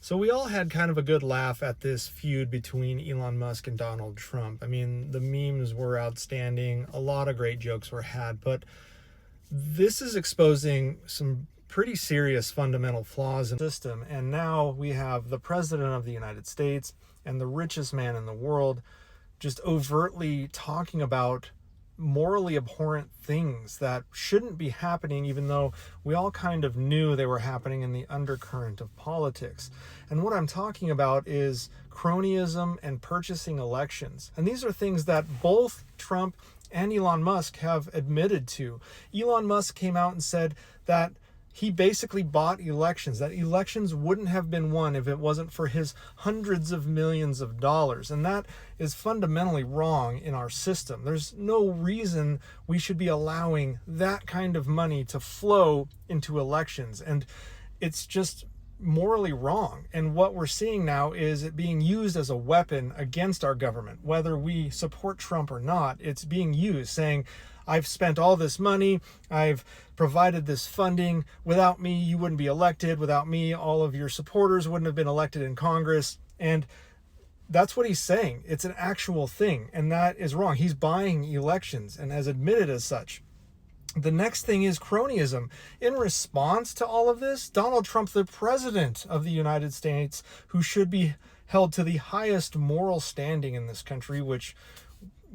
So we all had kind of a good laugh at this feud between Elon Musk and Donald Trump. I mean, the memes were outstanding. A lot of great jokes were had, but this is exposing some pretty serious fundamental flaws in the system. And now we have the president of the United States and the richest man in the world just overtly talking about morally abhorrent things that shouldn't be happening, even though we all kind of knew they were happening in the undercurrent of politics. And what I'm talking about is cronyism and purchasing elections. And these are things that both Trump and Elon Musk have admitted to. Elon Musk came out and said that he basically bought elections, that elections wouldn't have been won if it wasn't for his hundreds of millions of dollars. And that is fundamentally wrong in our system. There's no reason we should be allowing that kind of money to flow into elections. And it's just morally wrong. And what we're seeing now is it being used as a weapon against our government. Whether we support Trump or not, it's being used, saying, I've spent all this money, I've provided this funding. Without me, you wouldn't be elected. Without me, all of your supporters wouldn't have been elected in Congress. And that's what he's saying. It's an actual thing, and that is wrong. He's buying elections and has admitted as such. The next thing is cronyism. In response to all of this, Donald Trump, the president of the United States, who should be held to the highest moral standing in this country, which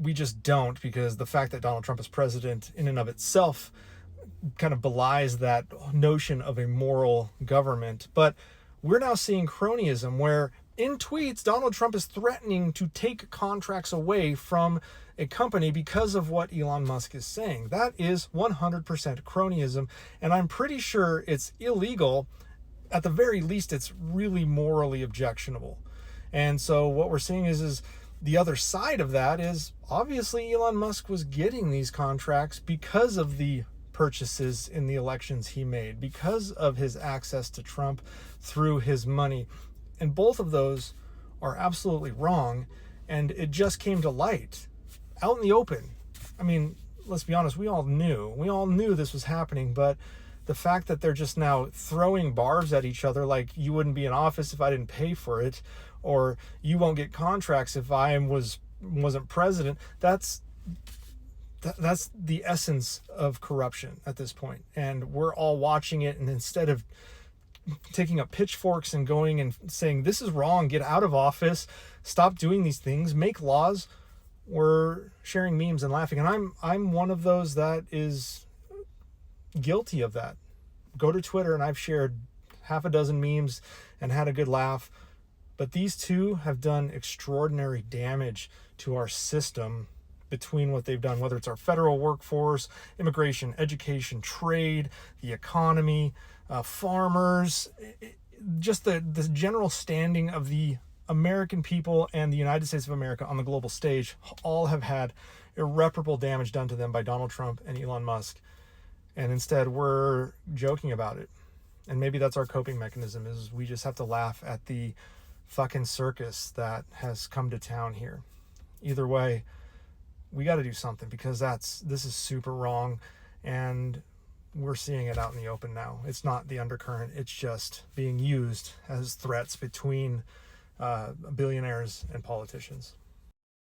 we just don't, because the fact that Donald Trump is president in and of itself kind of belies that notion of a moral government. But we're now seeing cronyism where in tweets, Donald Trump is threatening to take contracts away from a company because of what Elon Musk is saying. That is 100% cronyism, and I'm pretty sure it's illegal. At the very least, it's really morally objectionable. And so what we're seeing is the other side of that is obviously Elon Musk was getting these contracts because of the purchases in the elections he made, because of his access to Trump through his money. And both of those are absolutely wrong. And it just came to light out in the open. I mean, let's be honest, we all knew this was happening, but the fact that they're just now throwing barbs at each other, like you wouldn't be in office if I didn't pay for it, or you won't get contracts if I wasn't president, that's the essence of corruption at this point. And we're all watching it, and instead of taking up pitchforks and going and saying this is wrong, get out of office, stop doing these things, make laws, we're sharing memes and laughing. And I'm one of those that is guilty of that. Go to Twitter, and I've shared half a dozen memes and had a good laugh. But these two have done extraordinary damage to our system between what they've done, whether it's our federal workforce, immigration, education, trade, the economy, farmers, just the general standing of the American people and the United States of America on the global stage. All have had irreparable damage done to them by Donald Trump and Elon Musk. And instead, we're joking about it. And maybe that's our coping mechanism, is we just have to laugh at the fucking circus that has come to town here. Either way, we got to do something, because this is super wrong, and we're seeing it out in the open now. It's not the undercurrent, it's just being used as threats between billionaires and politicians.